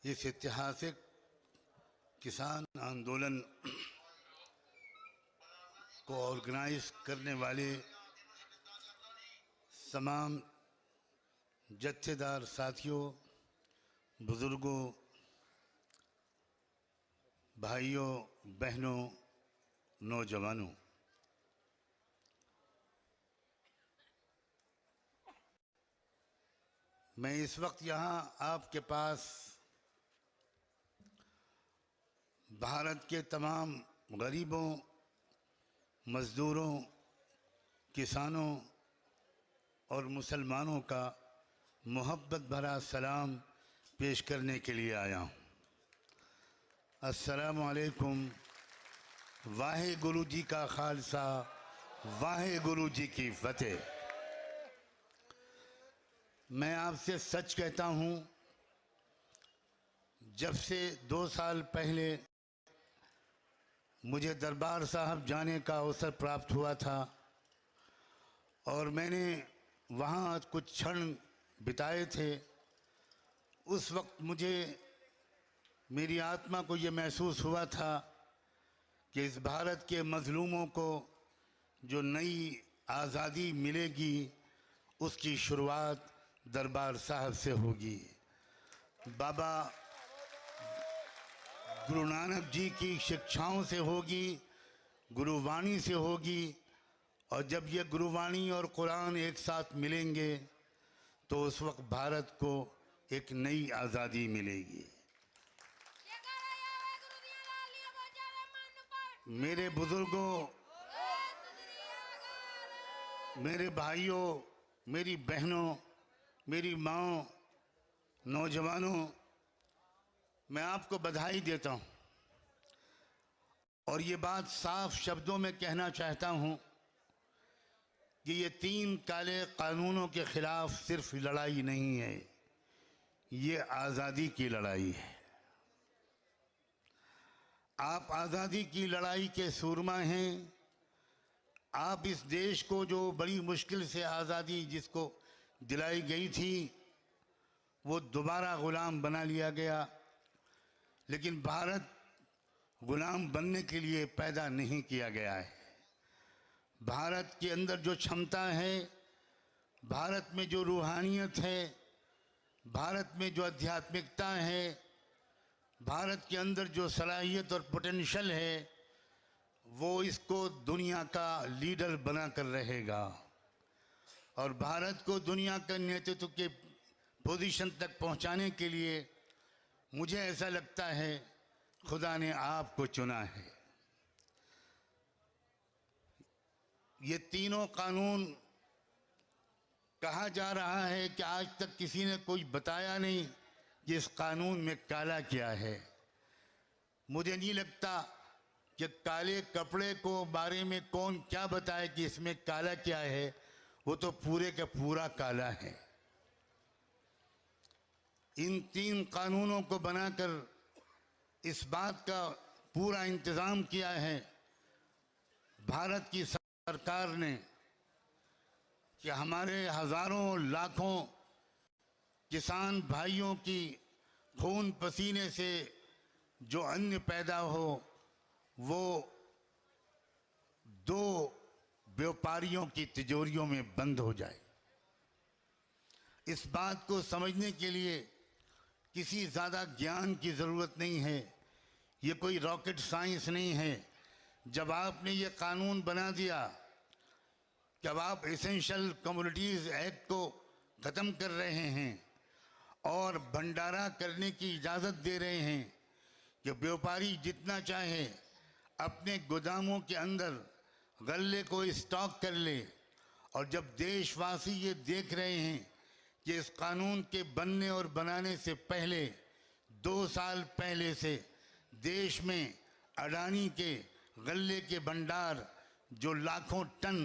इस ऐतिहासिक किसान आंदोलन को ऑर्गेनाइज करने वाले तमाम जत्थेदार साथियों, बुजुर्गों, भाइयों, बहनों, नौजवानों, मैं इस वक्त यहाँ आपके पास भारत के तमाम गरीबों, मज़दूरों, किसानों और मुसलमानों का मोहब्बत भरा सलाम पेश करने के लिए आया हूँ। अस्सलामु अलैकुम। वाहे गुरु जी का खालसा, वाहे गुरु जी की फतेह। मैं आपसे सच कहता हूँ, जब से 2 साल पहले मुझे दरबार साहब जाने का अवसर प्राप्त हुआ था और मैंने वहाँ कुछ क्षण बिताए थे, उस वक्त मुझे मेरी आत्मा को ये महसूस हुआ था कि इस भारत के मज़लूमों को जो नई आज़ादी मिलेगी उसकी शुरुआत दरबार साहब से होगी। बाबा गुरु नानक जी की शिक्षाओं से होगी, गुरुवाणी से होगी, और जब ये गुरुवाणी और कुरान एक साथ मिलेंगे तो उस वक्त भारत को एक नई आज़ादी मिलेगी। मेरे बुजुर्गों, मेरे भाइयों, मेरी बहनों, मेरी माँओं, नौजवानों, मैं आपको बधाई देता हूँ और ये बात साफ शब्दों में कहना चाहता हूँ कि ये 3 काले कानूनों के खिलाफ सिर्फ लड़ाई नहीं है, ये आज़ादी की लड़ाई है। आप आज़ादी की लड़ाई के सूरमा हैं। आप इस देश को, जो बड़ी मुश्किल से आज़ादी जिसको दिलाई गई थी, वो दोबारा ग़ुलाम बना लिया गया, लेकिन भारत ग़ुलाम बनने के लिए पैदा नहीं किया गया है। भारत के अंदर जो क्षमता है, भारत में जो रूहानियत है, भारत में जो आध्यात्मिकता है, भारत के अंदर जो सलाहियत और पोटेंशियल है, वो इसको दुनिया का लीडर बना कर रहेगा और भारत को दुनिया के नेतृत्व के पोजीशन तक पहुंचाने के लिए मुझे ऐसा लगता है खुदा ने आपको चुना है। ये तीनों कानून, कहा जा रहा है कि आज तक किसी ने कोई बताया नहीं कि इस कानून में काला क्या है। मुझे नहीं लगता कि काले कपड़े को बारे में कौन क्या बताए कि इसमें काला क्या है, वो तो पूरे का पूरा काला है। इन 3 कानूनों को बनाकर इस बात का पूरा इंतज़ाम किया है भारत की सरकार ने कि हमारे हज़ारों लाखों किसान भाइयों की खून पसीने से जो अन्न पैदा हो वो 2 व्यापारियों की तिजोरियों में बंद हो जाए। इस बात को समझने के लिए किसी ज़्यादा ज्ञान की ज़रूरत नहीं है, ये कोई रॉकेट साइंस नहीं है। जब आपने ये कानून बना दिया, जब आप एसेंशियल कमोडिटीज़ एक्ट को ख़त्म कर रहे हैं और भंडारा करने की इजाज़त दे रहे हैं कि व्यापारी जितना चाहे अपने गोदामों के अंदर गल्ले को स्टॉक कर ले, और जब देशवासी ये देख रहे हैं कि इस कानून के बनने और बनाने से पहले 2 साल पहले से देश में अडानी के गल्ले के भंडार जो लाखों टन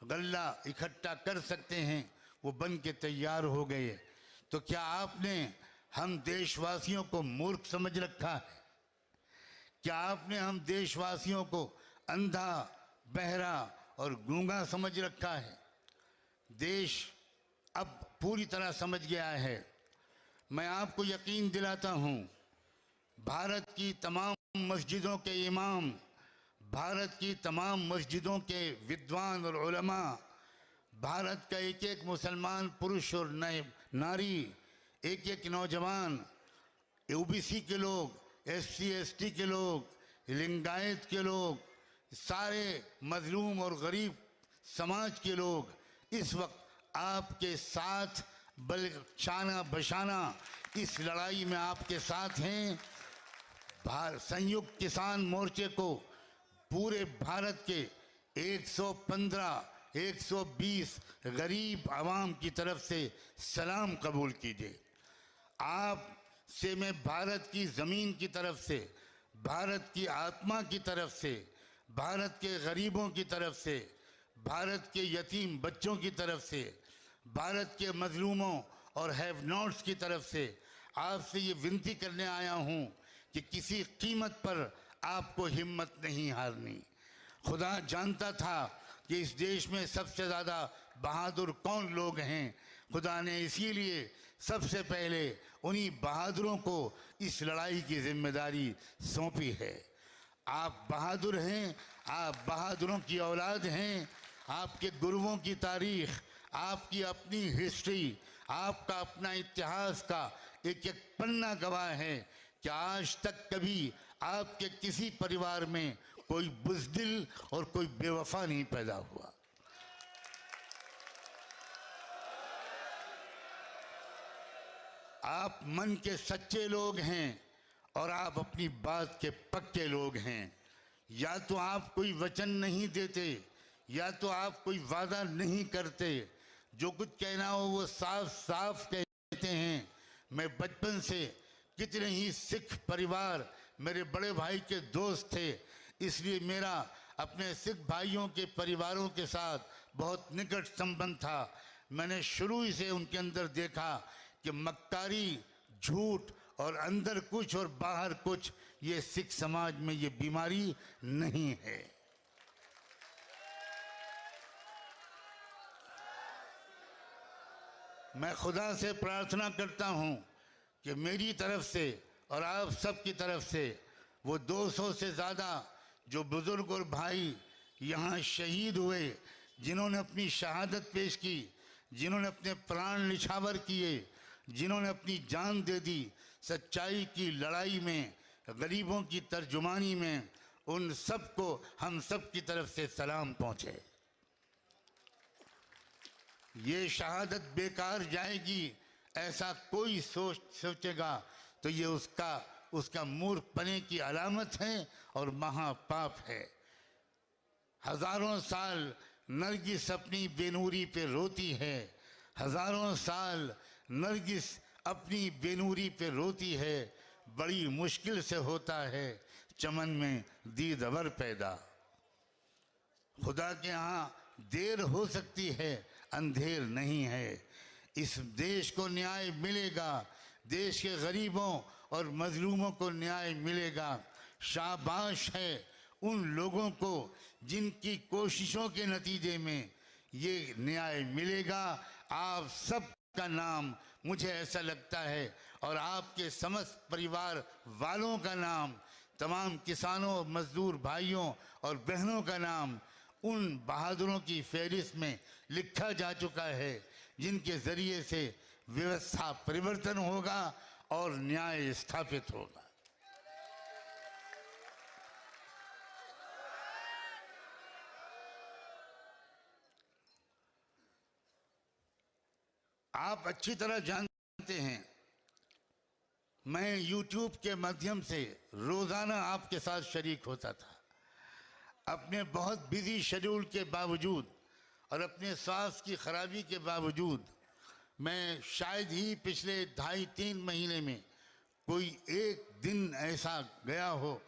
गल्ला इकट्ठा कर सकते हैं वो बन के तैयार हो गए, तो क्या आपने हम देशवासियों को मूर्ख समझ रखा है? क्या आपने हम देशवासियों को अंधा, बहरा और गूंगा समझ रखा है? देश अब पूरी तरह समझ गया है। मैं आपको यकीन दिलाता हूँ भारत की तमाम मस्जिदों के इमाम, भारत की तमाम मस्जिदों के विद्वान और उलमा, भारत का एक एक मुसलमान पुरुष और नए नारी, एक एक नौजवान, ओबीसी के लोग, एससी एसटी के लोग, लिंगायत के लोग, सारे मजलूम और गरीब समाज के लोग इस वक्त आपके साथ शाना बशाना इस लड़ाई में आपके साथ हैं। संयुक्त किसान मोर्चे को पूरे भारत के 115-120 गरीब आवाम की तरफ से सलाम कबूल कीजिए। आप से मैं भारत की ज़मीन की तरफ से, भारत की आत्मा की तरफ से, भारत के गरीबों की तरफ से, भारत के यतीम बच्चों की तरफ से, भारत के मजलूमों और हैव नॉट्स की तरफ से आपसे ये विनती करने आया हूँ कि किसी कीमत पर आपको हिम्मत नहीं हारनी। खुदा जानता था कि इस देश में सबसे ज़्यादा बहादुर कौन लोग हैं। खुदा ने इसीलिए सबसे पहले उन्हीं बहादुरों को इस लड़ाई की जिम्मेदारी सौंपी है। आप बहादुर हैं, आप बहादुरों की औलाद हैं। आपके गुरुओं की तारीख, आपकी अपनी हिस्ट्री, आपका अपना इतिहास का एक एक पन्ना गवाह है कि आज तक कभी आपके किसी परिवार में कोई बुज़दिल और कोई बेवफा नहीं पैदा हुआ। आप मन के सच्चे लोग हैं और आप अपनी बात के पक्के लोग हैं। या तो आप कोई वचन नहीं देते, या तो आप कोई वादा नहीं करते। जो कुछ कहना हो वो साफ साफ कहते हैं। मैं बचपन से कितने ही सिख परिवार मेरे बड़े भाई के दोस्त थे, इसलिए मेरा अपने सिख भाइयों के परिवारों के साथ बहुत निकट संबंध था। मैंने शुरू ही से उनके अंदर देखा कि मक्कारी, झूठ और अंदर कुछ और बाहर कुछ, ये सिख समाज में ये बीमारी नहीं है। मैं खुदा से प्रार्थना करता हूँ कि मेरी तरफ से और आप सब की तरफ से वो 200 से ज़्यादा जो बुज़ुर्ग और भाई यहाँ शहीद हुए, जिन्होंने अपनी शहादत पेश की, जिन्होंने अपने प्राण निछावर किए, जिन्होंने अपनी जान दे दी सच्चाई की लड़ाई में, गरीबों की तर्जुमानी में, उन सब को हम सब की तरफ से सलाम पहुँचे। ये शहादत बेकार जाएगी ऐसा कोई सोचेगा तो ये उसका मूर्खपने की अलामत है और महापाप है। हजारों साल नरगिस अपनी बेनूरी पे रोती है, हजारों साल नरगिस अपनी बेनूरी पे रोती है। बड़ी मुश्किल से होता है चमन में दीदवर पैदा। खुदा के यहाँ देर हो सकती है, अंधेर नहीं है। इस देश को न्याय मिलेगा, देश के गरीबों और मजलूमों को न्याय मिलेगा। शाबाश है उन लोगों को जिनकी कोशिशों के नतीजे में ये न्याय मिलेगा। आप सब का नाम मुझे ऐसा लगता है और आपके समस्त परिवार वालों का नाम, तमाम किसानों, मजदूर भाइयों और बहनों का नाम उन बहादुरों की फहरिस्त में लिखा जा चुका है जिनके ज़रिए से व्यवस्था परिवर्तन होगा और न्याय स्थापित होगा। आप अच्छी तरह जानते हैं मैं YouTube के माध्यम से रोज़ाना आपके साथ शरीक होता था। अपने बहुत बिजी शेड्यूल के बावजूद और अपने स्वास्थ्य की खराबी के बावजूद मैं शायद ही पिछले 2.5-3 महीने में कोई एक दिन ऐसा गया हो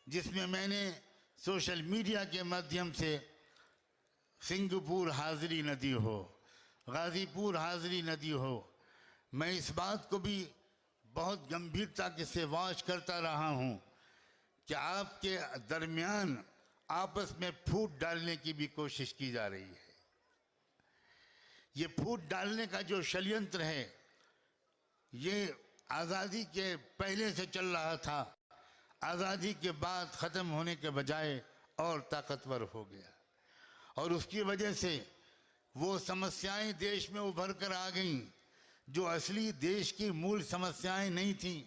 जिसमें मैंने सोशल मीडिया के माध्यम से सिंगापुर हाज़िरी न दी हो, गाज़ीपुर हाज़िरी न दी हो। मैं इस बात को भी बहुत गंभीरता के से वॉच करता रहा हूँ कि आपके दरमियान आपस में फूट डालने की भी कोशिश की जा रही है। ये फूट डालने का जो षड्यंत्र है ये आज़ादी के पहले से चल रहा था। आज़ादी के बाद ख़त्म होने के बजाय और ताकतवर हो गया। और उसकी वजह से वो समस्याएं देश में उभर कर आ गईं जो असली देश की मूल समस्याएं नहीं थीं।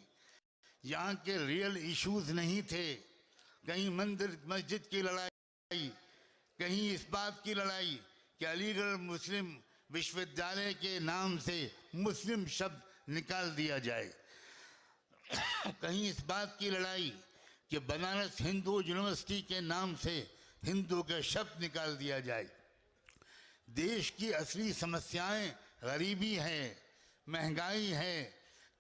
यहाँ के रियल इश्यूज नहीं थे। कहीं मंदिर मस्जिद की लड़ाई, कहीं इस बात की लड़ाई कि अलीगढ़ मुस्लिम विश्वविद्यालय के नाम से मुस्लिम शब्द निकाल दिया जाए, कहीं इस बात की लड़ाई कि बनारस हिंदू यूनिवर्सिटी के नाम से हिंदू के शब्द निकाल दिया जाए। देश की असली समस्याएं गरीबी है, महंगाई है,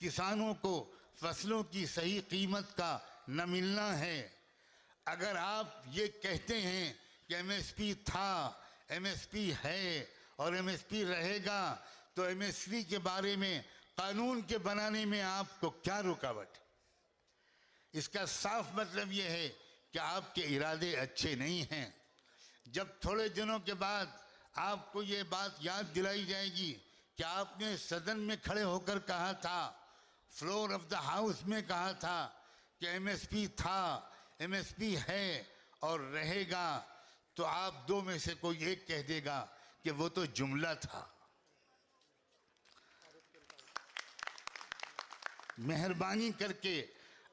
किसानों को फसलों की सही कीमत का न मिलना है। अगर आप ये कहते हैं कि एमएसपी था, एमएसपी है और एमएसपी रहेगा, तो एमएसपी के बारे में कानून के बनाने में आपको क्या रुकावट? इसका साफ मतलब ये है कि आपके इरादे अच्छे नहीं हैं। जब थोड़े दिनों के बाद आपको ये बात याद दिलाई जाएगी कि आपने सदन में खड़े होकर कहा था, फ्लोर ऑफ द हाउस में कहा था कि एमएसपी था, एमएसपी है और रहेगा, तो आप दो में से कोई एक कह देगा कि वो तो जुमला था। मेहरबानी करके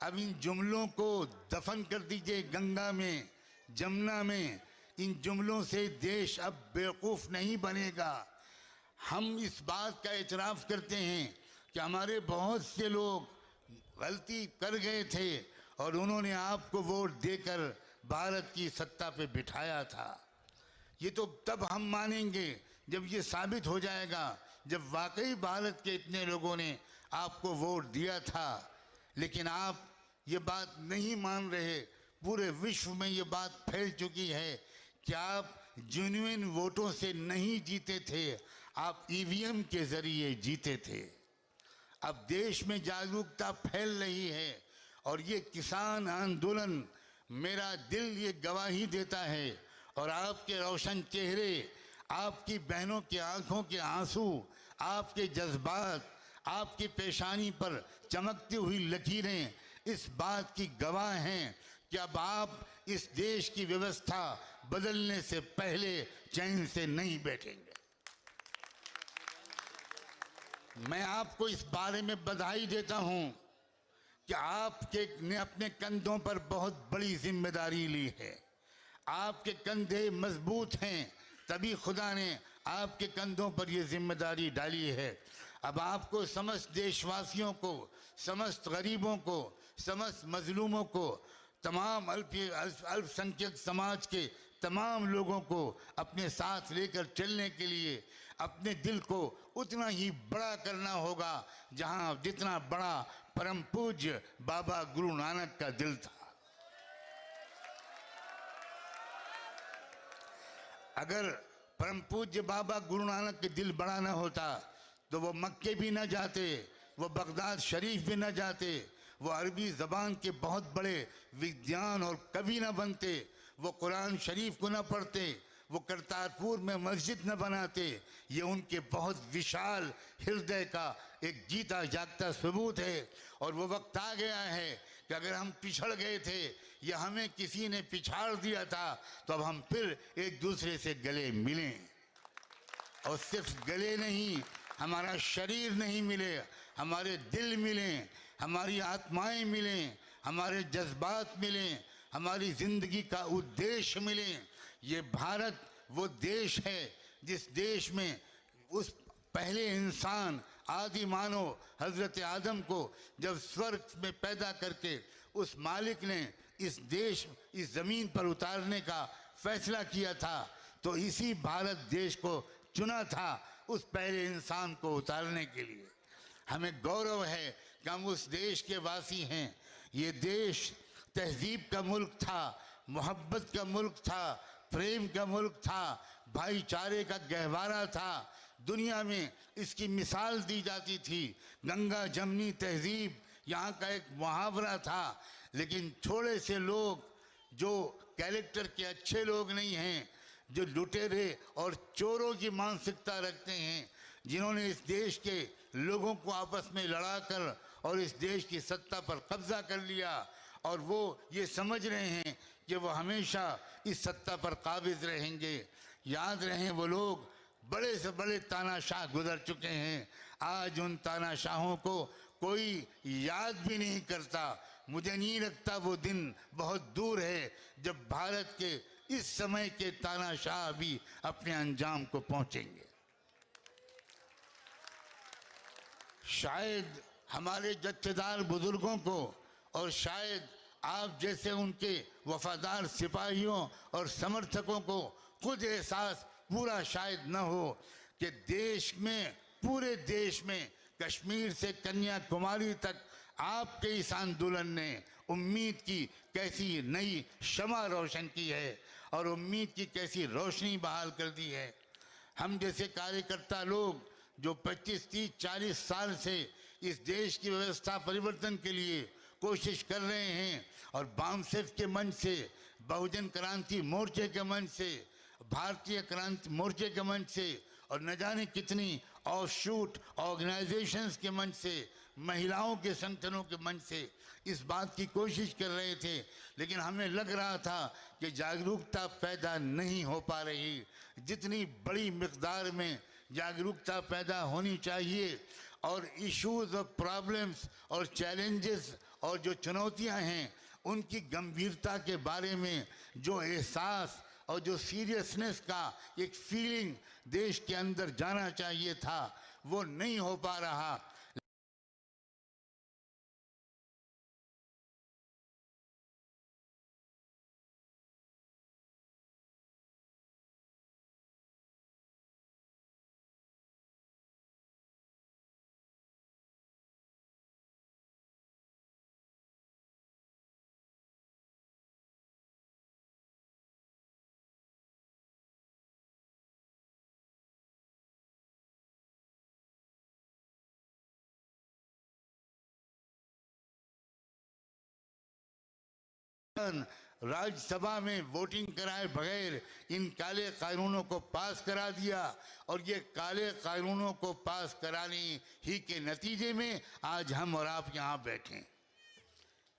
अब इन जुमलों को दफन कर दीजिए गंगा में, जमुना में। इन जुमलों से देश अब बेवकूफ़ नहीं बनेगा। हम इस बात का एतराफ़ करते हैं कि हमारे बहुत से लोग गलती कर गए थे और उन्होंने आपको वोट देकर भारत की सत्ता पे बिठाया था। ये तो तब हम मानेंगे जब ये साबित हो जाएगा, जब वाकई भारत के इतने लोगों ने आपको वोट दिया था। लेकिन आप ये बात नहीं मान रहे। पूरे विश्व में ये बात फैल चुकी है कि आप जेन्युइन वोटों से नहीं जीते थे, आप ईवीएम के जरिए जीते थे। अब देश में जागरूकता फैल रही है और ये किसान आंदोलन, मेरा दिल ये गवाही देता है। और आपके रोशन चेहरे, आपकी बहनों की आंखों के आंसू, आपके जज्बात, आपकी पेशानी पर चमकती हुई लकीरें इस बात की गवाह हैं कि अब आप इस देश की व्यवस्था बदलने से पहले चैन से नहीं बैठेंगे। मैं आपको इस बारे में बधाई देता हूं कि आपके ने अपने कंधों पर बहुत बड़ी जिम्मेदारी ली है। आपके कंधे मजबूत हैं, तभी खुदा ने आपके कंधों पर यह जिम्मेदारी डाली है। अब आपको समस्त देशवासियों को, समस्त गरीबों को, समस्त मजलूमों को, तमाम अल्पसंख्यक समाज के तमाम लोगों को अपने साथ लेकर चलने के लिए अपने दिल को उतना ही बड़ा करना होगा जहां जितना बड़ा परम पूज्य बाबा गुरु नानक का दिल था। अगर परम पूज्य बाबा गुरु नानक के दिल बड़ा ना होता तो वो मक्के भी ना जाते, वो बगदाद शरीफ भी ना जाते, वो अरबी ज़बान के बहुत बड़े विद्वान और कवि ना बनते, वो कुरान शरीफ को ना पढ़ते, वो करतारपुर में मस्जिद न बनाते। ये उनके बहुत विशाल हृदय का एक जीता जागता सबूत है। और वो वक्त आ गया है कि अगर हम पिछड़ गए थे या हमें किसी ने पिछाड़ दिया था, तो अब हम फिर एक दूसरे से गले मिलें। और सिर्फ गले नहीं, हमारा शरीर नहीं मिले, हमारे दिल मिलें, हमारी आत्माएं मिलें, हमारे जज्बात मिलें, हमारी ज़िंदगी का उद्देश्य मिलें। ये भारत वो देश है जिस देश में उस पहले इंसान आदि मानव हज़रत आदम को जब स्वर्ग में पैदा करके उस मालिक ने इस देश, इस ज़मीन पर उतारने का फैसला किया था, तो इसी भारत देश को चुना था उस पहले इंसान को उतारने के लिए। हमें गौरव है कि हम उस देश के वासी हैं। ये देश तहजीब का मुल्क था, मोहब्बत का मुल्क था, प्रेम का मुल्क था, भाईचारे का गहवारा था। दुनिया में इसकी मिसाल दी जाती थी। गंगा जमनी तहजीब यहाँ का एक मुहावरा था। लेकिन थोड़े से लोग जो कैरेक्टर के अच्छे लोग नहीं हैं, जो लुटेरे और चोरों की मानसिकता रखते हैं, जिन्होंने इस देश के लोगों को आपस में लड़ाकर और इस देश की सत्ता पर कब्जा कर लिया और वो ये समझ रहे हैं कि वो हमेशा इस सत्ता पर काबिज रहेंगे। याद रहे वो लोग बड़े से बड़े तानाशाह गुजर चुके हैं, आज उन तानाशाहों को कोई याद भी नहीं करता। मुझे नहीं लगता वो दिन बहुत दूर है जब भारत के इस समय के तानाशाह भी अपने अंजाम को पहुंचेंगे। शायद हमारे जत्थेदार बुजुर्गों को और शायद आप जैसे उनके वफादार सिपाहियों और समर्थकों को खुद एहसास पूरा शायद न हो कि देश में, पूरे देश में, कश्मीर से कन्याकुमारी तक आपके इस आंदोलन ने उम्मीद की कैसी नई शमा रोशन की है और उम्मीद की कैसी रोशनी बहाल कर दी है। हम जैसे कार्यकर्ता लोग जो 25, 30, 40 साल से इस देश की व्यवस्था परिवर्तन के लिए कोशिश कर रहे हैं और बामसेफ के मंच से, बहुजन क्रांति मोर्चे के मंच से, भारतीय क्रांति मोर्चे के मंच से और न जाने कितनी ऑफशूट ऑर्गेनाइजेशंस के मंच से, महिलाओं के संगठनों के मंच से इस बात की कोशिश कर रहे थे, लेकिन हमें लग रहा था कि जागरूकता पैदा नहीं हो पा रही। जितनी बड़ी मिकदार में जागरूकता पैदा होनी चाहिए और इश्यूज और प्रॉब्लम्स और चैलेंजेस और जो चुनौतियां हैं उनकी गंभीरता के बारे में जो एहसास और जो सीरियसनेस का एक फीलिंग देश के अंदर जाना चाहिए था, वो नहीं हो पा रहा। राज्यसभा में वोटिंग कराए बगैर इन काले कानूनों को पास करा दिया और ये काले कानूनों को पास कराने ही के नतीजे में आज हम और आप यहाँ बैठे।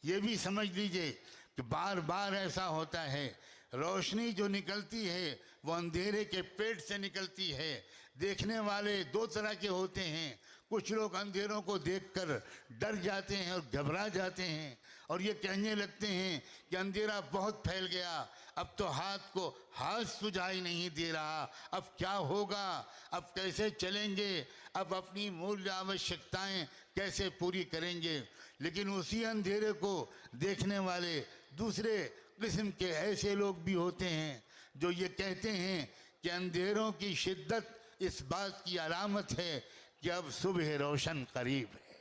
ये भी समझ लीजिए कि बार बार ऐसा होता है, रोशनी जो निकलती है वो अंधेरे के पेट से निकलती है। देखने वाले दो तरह के होते हैं, कुछ लोग अंधेरों को देखकर डर जाते हैं और घबरा जाते हैं और ये कहने लगते हैं कि अंधेरा बहुत फैल गया, अब तो हाथ सुझाई नहीं दे रहा, अब क्या होगा, अब कैसे चलेंगे, अब अपनी मूल्य आवश्यकताएं कैसे पूरी करेंगे। लेकिन उसी अंधेरे को देखने वाले दूसरे किस्म के ऐसे लोग भी होते हैं जो ये कहते हैं कि अंधेरों की शिद्दत इस बात की अलामत है कि अब सुबह रोशन करीब है,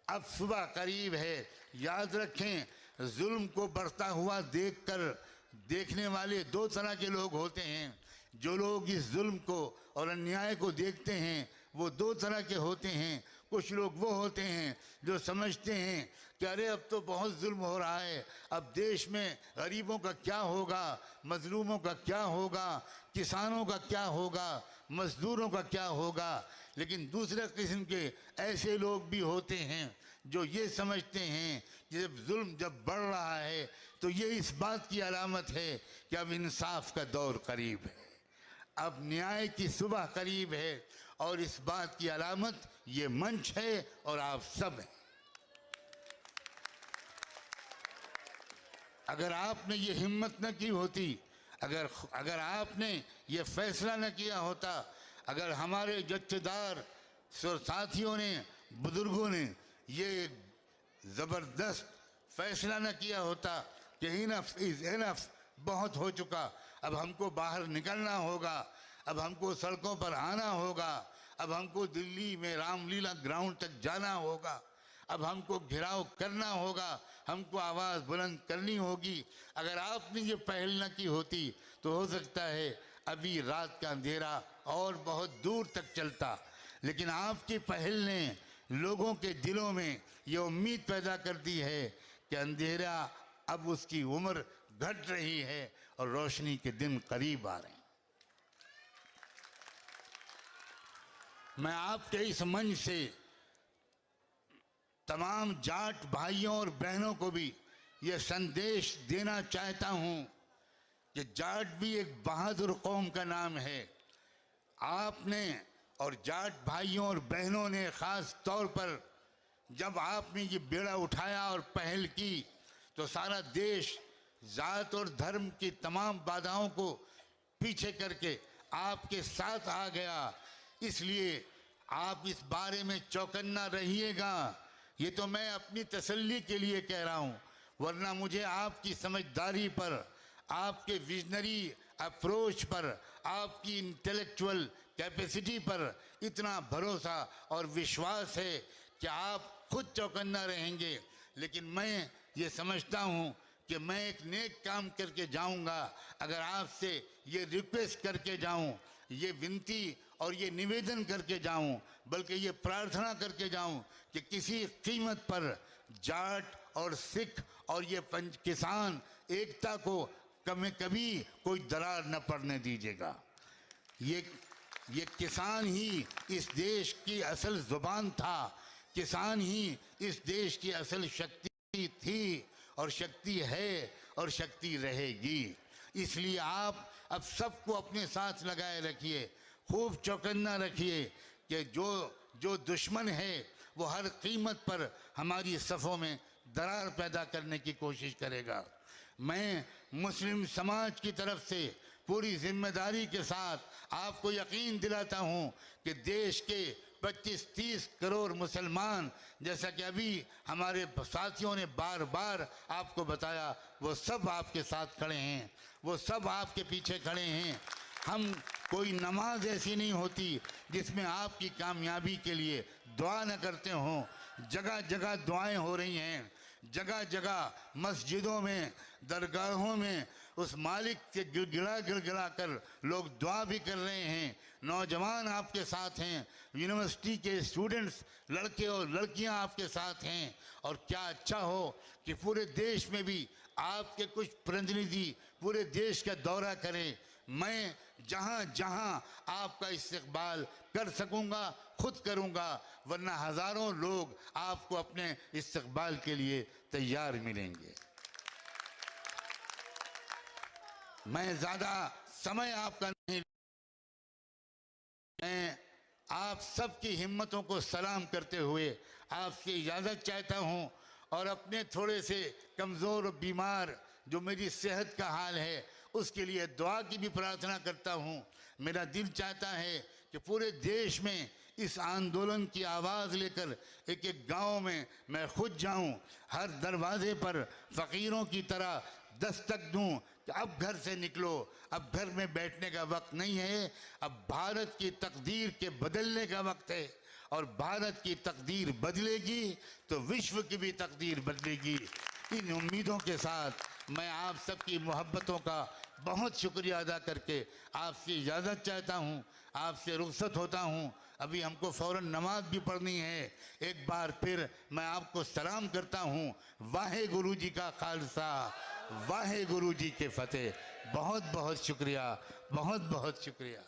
अब सुबह करीब है। याद रखें, जुल्म को बढ़ता हुआ देखकर देखने वाले दो तरह के लोग होते हैं। जो लोग इस जुल्म को और अन्याय को देखते हैं वो दो तरह के होते हैं। कुछ लोग वो होते हैं जो समझते हैं कि अरे अब तो बहुत जुल्म हो रहा है, अब देश में गरीबों का क्या होगा, मजलूमों का क्या होगा, किसानों का क्या होगा, मजदूरों का क्या होगा। लेकिन दूसरे किस्म के ऐसे लोग भी होते हैं जो ये समझते हैं कि जब जुल्म जब बढ़ रहा है तो ये इस बात की अलामत है कि अब इंसाफ का दौर करीब है, अब न्याय की सुबह करीब है। और इस बात की अलामत ये मंच है और आप सब हैं। अगर आपने ये हिम्मत न की होती, अगर आपने ये फैसला न किया होता, अगर हमारे जत्थेदार साथियों ने, बुजुर्गों ने ये ज़बरदस्त फैसला न किया होता कि इनफ इज़ इनफ, बहुत हो चुका, अब हमको बाहर निकलना होगा, अब हमको सड़कों पर आना होगा, अब हमको दिल्ली में रामलीला ग्राउंड तक जाना होगा, अब हमको घेराव करना होगा, हमको आवाज़ बुलंद करनी होगी। अगर आपने ये पहल न की होती तो हो सकता है अभी रात का अंधेरा और बहुत दूर तक चलता। लेकिन आपकी पहल ने लोगों के दिलों में ये उम्मीद पैदा कर दी है कि अंधेरा अब उसकी उम्र घट रही है और रोशनी के दिन करीब आ रहे हैं। मैं आपके इस मंच से तमाम जाट भाइयों और बहनों को भी ये संदेश देना चाहता हूं कि जाट भी एक बहादुर कौम का नाम है। आपने और जाट भाइयों और बहनों ने ख़ास तौर पर जब आपने ये बेड़ा उठाया और पहल की तो सारा देश जात और धर्म की तमाम बाधाओं को पीछे करके आपके साथ आ गया। इसलिए आप इस बारे में चौकन्ना रहिएगा। ये तो मैं अपनी तसल्ली के लिए कह रहा हूँ, वरना मुझे आपकी समझदारी पर, आपके विजनरी अप्रोच पर, आपकी इंटेलेक्चुअल कैपेसिटी पर इतना भरोसा और विश्वास है कि आप खुद चौकन्ना रहेंगे। लेकिन मैं ये समझता हूँ कि मैं एक नेक काम करके जाऊँगा अगर आपसे ये रिक्वेस्ट करके जाऊँ, ये विनती और ये निवेदन करके जाऊँ, बल्कि ये प्रार्थना करके जाऊँ कि किसी कीमत पर जाट और सिख और ये किसान एकता को कभी कोई दरार न पड़ने दीजिएगा। ये किसान ही इस देश की असल जुबान था, किसान ही इस देश की असल शक्ति थी और शक्ति है और शक्ति रहेगी। इसलिए आप अब सबको अपने साथ लगाए रखिए, खूब चौकन्ना रखिए कि जो दुश्मन है वो हर कीमत पर हमारी सफ़ों में दरार पैदा करने की कोशिश करेगा। मैं मुस्लिम समाज की तरफ से पूरी जिम्मेदारी के साथ आपको यकीन दिलाता हूँ कि देश के 25-30 करोड़ मुसलमान, जैसा कि अभी हमारे साथियों ने बार बार आपको बताया, वो सब आपके साथ खड़े हैं, वो सब आपके पीछे खड़े हैं। हम कोई नमाज ऐसी नहीं होती जिसमें आपकी कामयाबी के लिए दुआ न करते हों। जगह जगह दुआएं हो रही हैं, जगह जगह मस्जिदों में, दरगाहों में उस मालिक से गिड़गिड़ा कर लोग दुआ भी कर रहे हैं। नौजवान आपके साथ हैं, यूनिवर्सिटी के स्टूडेंट्स, लड़के और लड़कियां आपके साथ हैं। और क्या अच्छा हो कि पूरे देश में भी आपके कुछ प्रतिनिधि पूरे देश का दौरा करें। मैं जहां जहां आपका इस्तकबाल कर सकूंगा खुद करूंगा, वरना हज़ारों लोग आपको अपने इस्तकबाल के लिए तैयार मिलेंगे। मैं ज़्यादा समय आपका नहीं, मैं आप सबकी हिम्मतों को सलाम करते हुए आपसे इजाज़त चाहता हूं और अपने थोड़े से कमज़ोर और बीमार जो मेरी सेहत का हाल है उसके लिए दुआ की भी प्रार्थना करता हूं। मेरा दिल चाहता है कि पूरे देश में इस आंदोलन की आवाज़ लेकर एक एक गांव में मैं खुद जाऊं, हर दरवाजे पर फ़कीरों की तरह दस्तक दूं कि अब घर से निकलो, अब घर में बैठने का वक्त नहीं है, अब भारत की तकदीर के बदलने का वक्त है। और भारत की तकदीर बदलेगी तो विश्व की भी तकदीर बदलेगी। इन उम्मीदों के साथ मैं आप सबकी मोहब्बतों का बहुत शुक्रिया अदा करके आपसे इजाज़त चाहता हूँ, आपसे रुखसत होता हूँ। अभी हमको फ़ौरन नमाज भी पढ़नी है। एक बार फिर मैं आपको सलाम करता हूँ। वाहे गुरु जी का खालसा, वाहे गुरु जी के फ़तेह। बहुत बहुत शुक्रिया, बहुत बहुत शुक्रिया।